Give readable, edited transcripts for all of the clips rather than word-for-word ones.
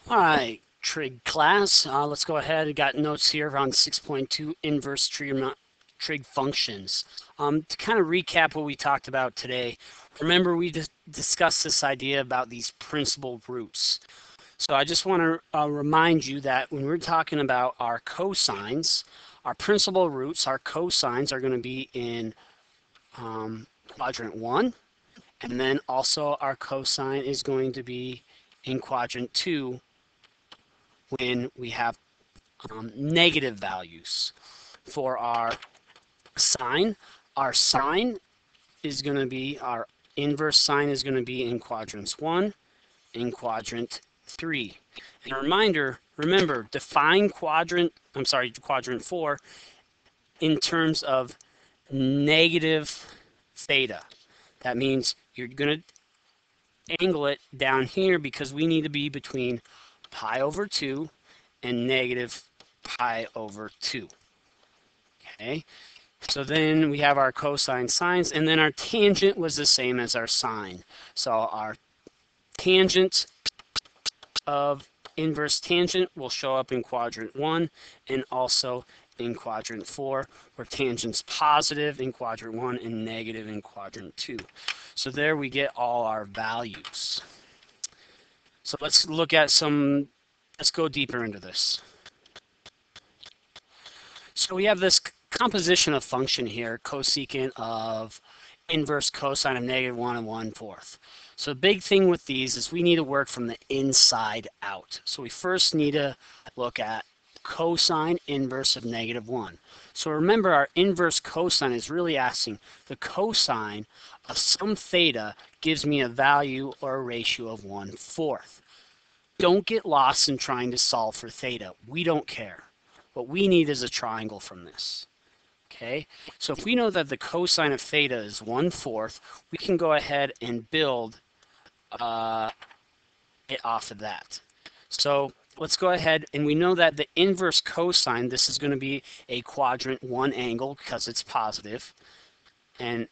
All right, Trig class, let's go ahead. I got notes here on 6.2 inverse trig functions. To kind of recap what we talked about today, remember we discussed this idea about these principal roots. So I just want to remind you that when we're talking about our cosines, our principal roots, our cosines are going to be in quadrant 1, and then also our cosine is going to be in quadrant 2 when we have negative values. For our sine is going to be, our inverse sine is going to be in quadrants 1 and quadrant 3. And a reminder, remember, define quadrant 4 in terms of negative theta. That means you're going to angle it down here because we need to be between pi over 2 and negative pi over 2. Okay, so then we have our cosine sines, and then our tangent was the same as our sine. So our tangent of inverse tangent will show up in quadrant 1 and also in quadrant 4, where tangent's positive in quadrant 1 and negative in quadrant 2. So there we get all our values. So let's look at let's go deeper into this. So we have this composition of function here, cosecant of inverse cosine of -1 and 1/4. So the big thing with these is we need to work from the inside out. So we first need to look at cosine inverse of -1. So remember, our inverse cosine is really asking the cosine of some theta gives me a value or a ratio of 1/4. Don't get lost in trying to solve for theta. We don't care. What we need is a triangle from this. Okay, so if we know that the cosine of theta is 1/4, we can go ahead and build it off of that. So let's go ahead, and we know that the inverse cosine, this is going to be a quadrant 1 angle because it's positive. And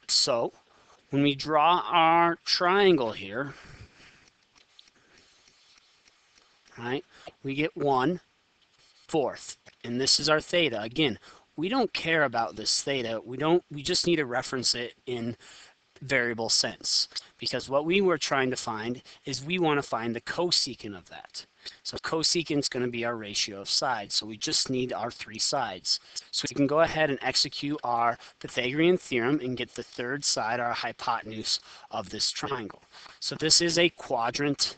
so when we draw our triangle here, right, we get 1/4, and this is our theta. Again, we don't care about this theta. We just need to reference it in variable sense, because what we were trying to find is we want to find the cosecant of that. So cosecant is going to be our ratio of sides. So we just need our 3 sides. So we can go ahead and execute our Pythagorean theorem and get the third side, our hypotenuse of this triangle. So this is a quadrant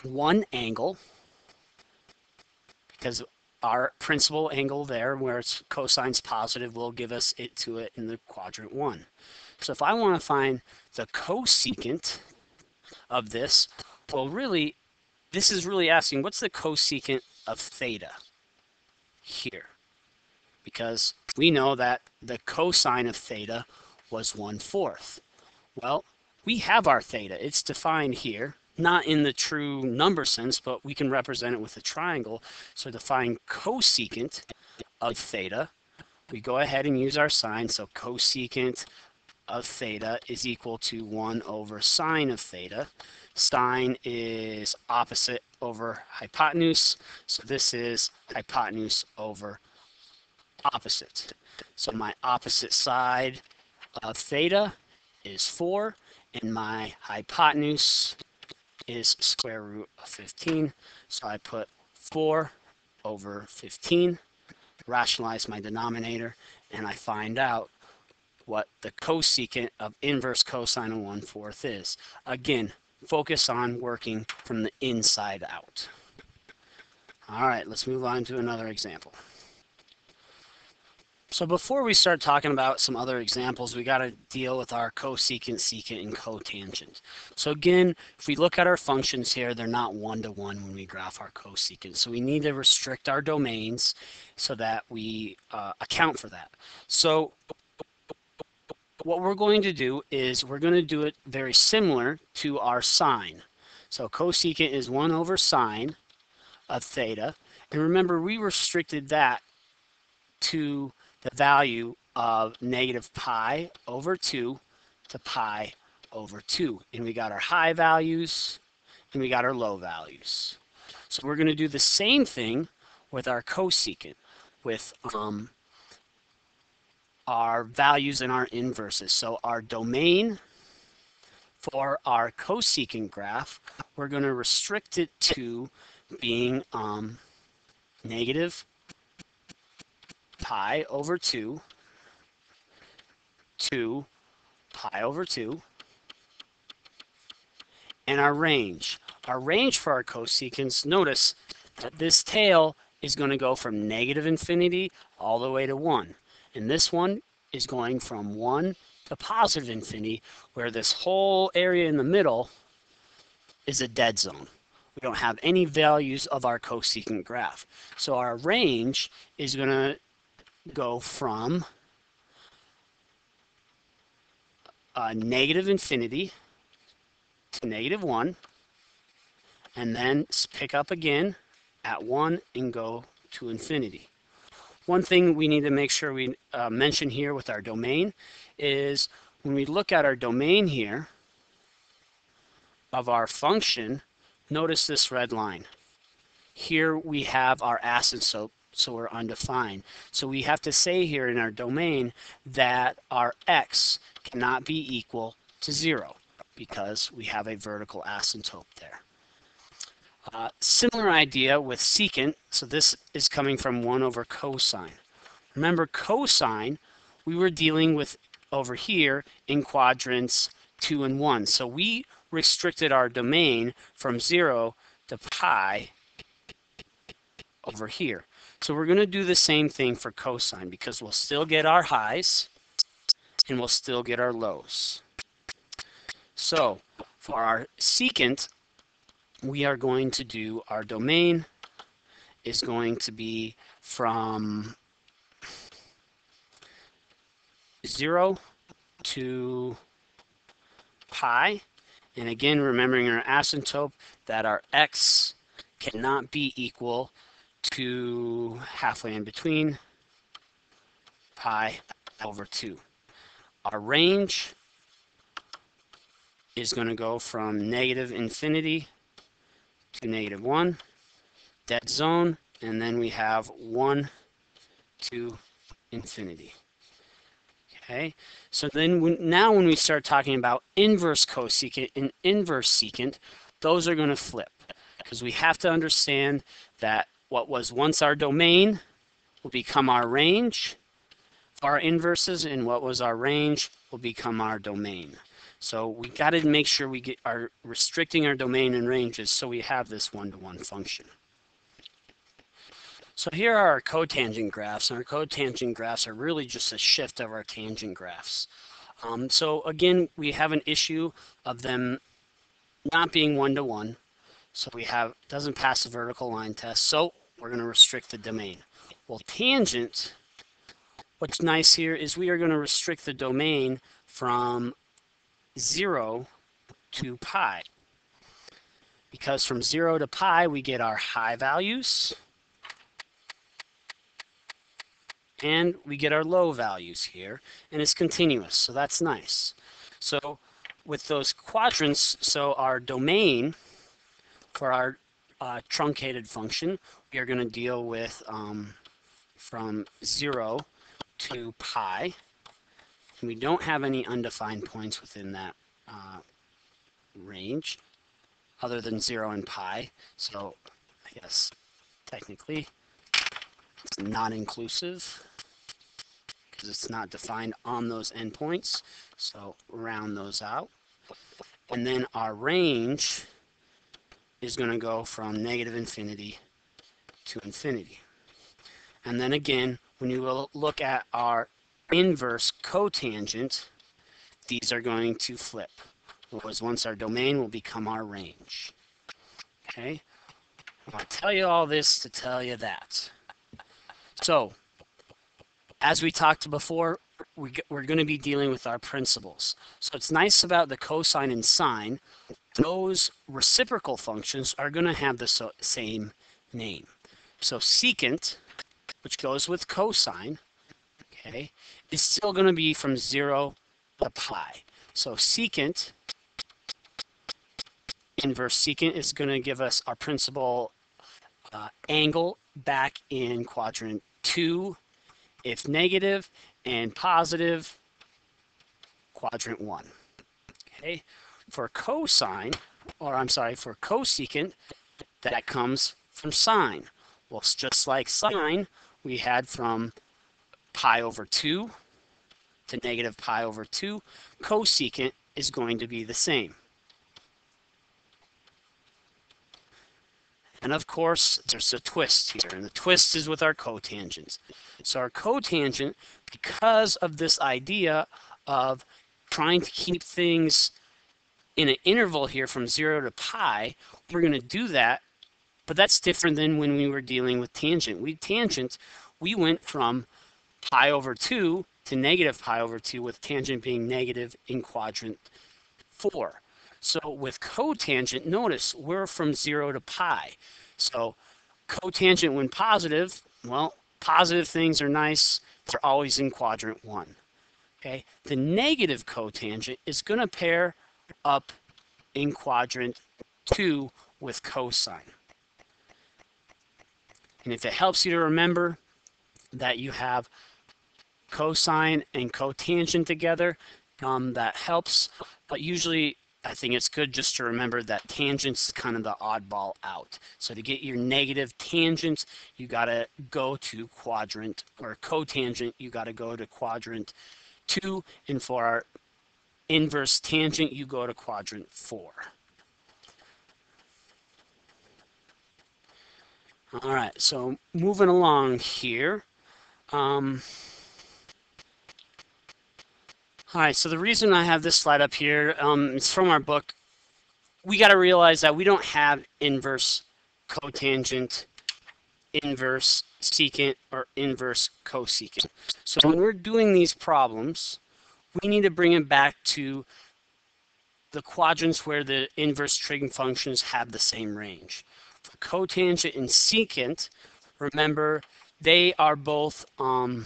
1 angle, because our principal angle there, where its cosine's positive, will give us it in the quadrant 1. So if I want to find the cosecant of this, well, really, this is really asking, what's the cosecant of theta here? Because we know that the cosine of theta was 1/4. Well, we have our theta. It's defined here. Not in the true number sense, but we can represent it with a triangle. So to find cosecant of theta, we go ahead and use our sign. So cosecant of theta is equal to 1 over sine of theta. Sine is opposite over hypotenuse. So this is hypotenuse over opposite. So my opposite side of theta is 4, and my hypotenuse is square root of 15. So I put 4 over 15, rationalize my denominator, and I find out what the cosecant of inverse cosine of 1/4 is. Again, focus on working from the inside out. All right, let's move on to another example. So before we start talking about some other examples, we got to deal with our cosecant, secant, and cotangent. So again, if we look at our functions here, they're not one-to-one when we graph our cosecant. So we need to restrict our domains so that we account for that. So what we're going to do is we're going to do it very similar to our sine. So cosecant is 1 over sine of theta. And remember, we restricted that to the value of negative pi over 2 to pi over 2. And we got our high values and we got our low values. So we're going to do the same thing with our cosecant, with our values and our inverses. So our domain for our cosecant graph, we're going to restrict it to being negative pi over 2 to pi over 2. And our range. Our range for our cosecants, notice that this tail is going to go from negative infinity all the way to 1. And this one is going from 1 to positive infinity, where this whole area in the middle is a dead zone. We don't have any values of our cosecant graph. So our range is going to go from negative infinity to negative 1, and then pick up again at 1 and go to infinity. One thing we need to make sure we mention here with our domain is when we look at our domain here of our function, notice this red line. Here we have our asymptote, so we're undefined. So we have to say here in our domain that our x cannot be equal to 0 because we have a vertical asymptote there. Similar idea with secant, so this is coming from 1 over cosine. Remember cosine, we were dealing with over here in quadrants 2 and 1. So we restricted our domain from 0 to pi over here. So we're going to do the same thing for cosine because we'll still get our highs and we'll still get our lows. So for our secant, we are going to do our domain is going to be from 0 to pi. And again, remembering our asymptote that our x cannot be equal to halfway in between pi over 2. Our range is going to go from negative infinity to negative 1, dead zone, and then we have 1 to infinity. Okay, so then now when we start talking about inverse cosecant and inverse secant, those are going to flip because we have to understand that what was once our domain will become our range for our inverses, and what was our range will become our domain. So we got to make sure we are restricting our domain and ranges so we have this one-to-one function. So here are our cotangent graphs, and our cotangent graphs are really just a shift of our tangent graphs. So again, we have an issue of them not being one-to-one. So we have, doesn't pass the vertical line test, so we're going to restrict the domain. Well, tangent, what's nice here is we are going to restrict the domain from 0 to pi. Because from 0 to pi, we get our high values, and we get our low values here, and it's continuous, so that's nice. So with those quadrants, so our domain for our truncated function, we are going to deal with from 0 to pi. And we don't have any undefined points within that range other than 0 and pi. So I guess technically it's not inclusive because it's not defined on those endpoints. So round those out. And then our range is going to go from negative infinity to infinity. And then again, when you will look at our inverse cotangent, these are going to flip. What was once our domain will become our range. Okay? I'll tell you all this to tell you that. So, as we talked before, we're going to be dealing with our principles. So it's nice about the cosine and sine. Those reciprocal functions are going to have the same name. So secant, which goes with cosine, okay, is still going to be from 0 to pi. So secant, inverse secant, is going to give us our principal angle back in quadrant 2 if negative, and positive quadrant 1. Okay, for cosine, or I'm sorry, for cosecant, that comes from sine. Well, just like sine, we had from pi over 2 to negative pi over 2, cosecant is going to be the same. And of course, there's a twist here, and the twist is with our cotangents. So our cotangent, because of this idea of trying to keep things in an interval here from 0 to pi, we're going to do that, but that's different than when we were dealing with tangent. We went from pi over 2 to negative pi over 2, with tangent being negative in quadrant 4. So with cotangent, notice we're from 0 to pi. So cotangent when positive, well, positive things are nice. They're always in quadrant 1. Okay, the negative cotangent is going to pair up in quadrant 2 with cosine. And if it helps you to remember that you have cosine and cotangent together, that helps. But usually, I think it's good just to remember that tangent's kind of the oddball out. So to get your negative tangent, you got to go to quadrant, or cotangent, you got to go to quadrant 2. And for our inverse tangent, you go to quadrant 4. All right, so moving along here. All right, so the reason I have this slide up here, it's from our book. We got to realize that we don't have inverse cotangent, inverse secant, or inverse cosecant. So when we're doing these problems, we need to bring it back to the quadrants where the inverse trig functions have the same range. For cotangent and secant, remember, they are both going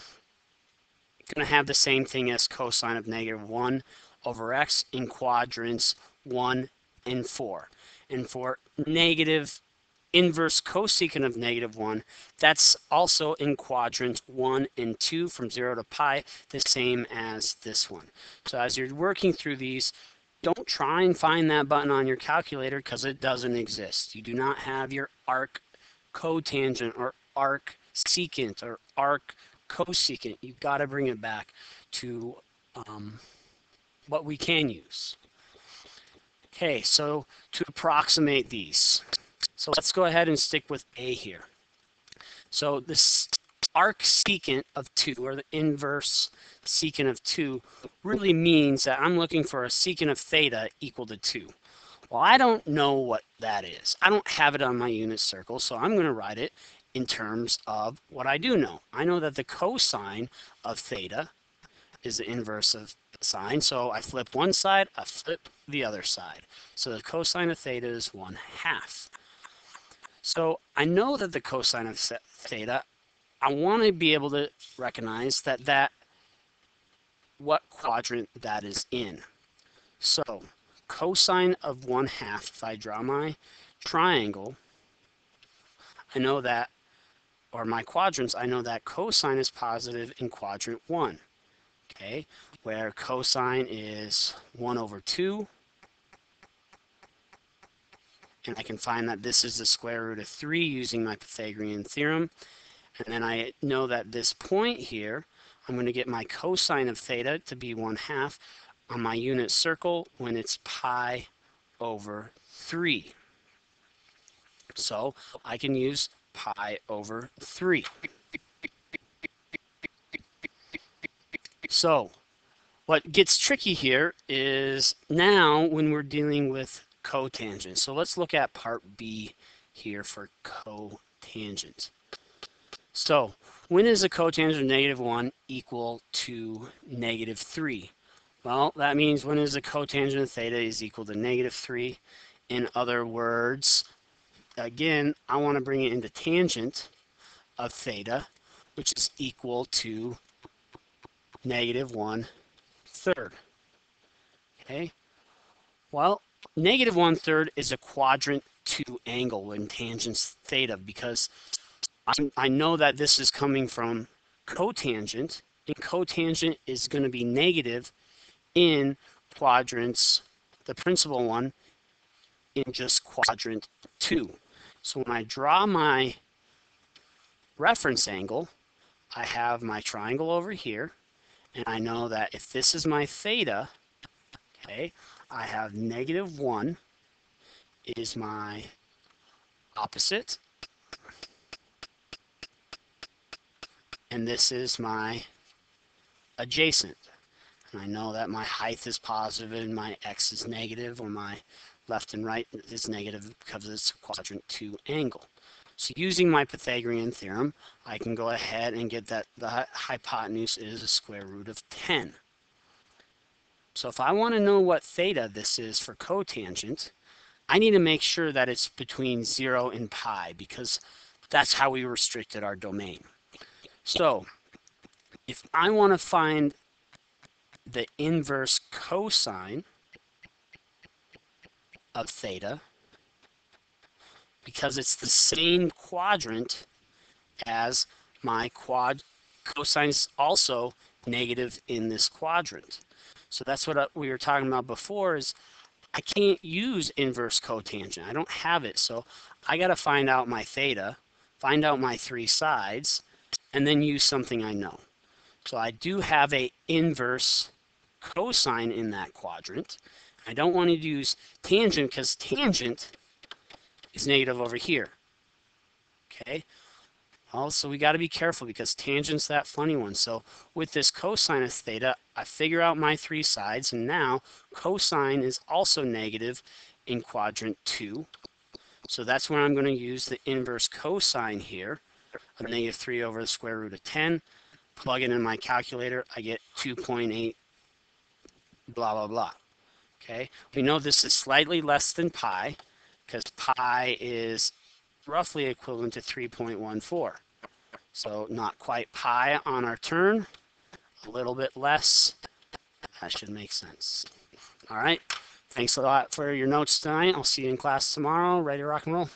to have the same thing as cosine of negative 1 over x in quadrants 1 and 4. And for negative inverse cosecant of negative 1, that's also in quadrants 1 and 2 from 0 to pi, the same as this one. So as you're working through these, don't try and find that button on your calculator, because it doesn't exist. You do not have your arc cotangent or arc secant or arc cosecant. You've got to bring it back to what we can use. Okay, so to approximate these, so let's go ahead and stick with A here. So this arc secant of 2, or the inverse secant of 2, really means that I'm looking for a secant of theta equal to 2. Well, I don't know what that is. I don't have it on my unit circle, so I'm going to write it in terms of what I do know. I know that the cosine of theta is the inverse of sine, so I flip one side, I flip the other side. So the cosine of theta is 1/2. So I know that the cosine of theta, I want to be able to recognize that what quadrant that is in. So cosine of 1/2, if I draw my triangle, I know that, or my quadrants, I know that cosine is positive in quadrant 1. Okay, where cosine is 1 over 2. And I can find that this is the square root of 3 using my Pythagorean theorem. And then I know that this point here, I'm going to get my cosine of theta to be 1/2 on my unit circle when it's pi over 3. So I can use pi over 3. So what gets tricky here is now when we're dealing with cotangent. So let's look at part B here for cotangent. So when is the cotangent of negative 1 equal to negative 3? Well, that means when is the cotangent of theta is equal to negative 3. In other words, again, I want to bring it into tangent of theta, which is equal to negative 1/3. Okay, well, negative 1/3 is a quadrant 2 angle in tangent theta because I know that this is coming from cotangent, and cotangent is going to be negative in quadrants, the principal one, in just quadrant 2. So when I draw my reference angle, I have my triangle over here, and I know that if this is my theta, okay, I have negative 1 is my opposite, and this is my adjacent. And I know that my height is positive and my x is negative, or my left and right is negative because it's a quadrant 2 angle. So using my Pythagorean theorem, I can go ahead and get that the hypotenuse is a square root of 10. So if I want to know what theta this is for cotangent, I need to make sure that it's between 0 and pi, because that's how we restricted our domain. So if I want to find the inverse cosine of theta, because it's the same quadrant as my cosine is also negative in this quadrant. So that's what we were talking about before, is I can't use inverse cotangent. I don't have it. So I got to find out my theta, find out my 3 sides, and then use something I know. So I do have a inverse cosine in that quadrant. I don't want to use tangent because tangent is negative over here. Okay. Also, we got to be careful because tangent's that funny one. So with this cosine of theta, I figure out my 3 sides, and now cosine is also negative in quadrant 2. So that's when I'm going to use the inverse cosine here of negative 3 over the square root of 10. Plug it in my calculator, I get 2.8 blah, blah, blah. Okay, we know this is slightly less than pi because pi is roughly equivalent to 3.14. So not quite pi on our turn, a little bit less. That should make sense. All right, thanks a lot for your notes tonight. I'll see you in class tomorrow. Ready to rock and roll.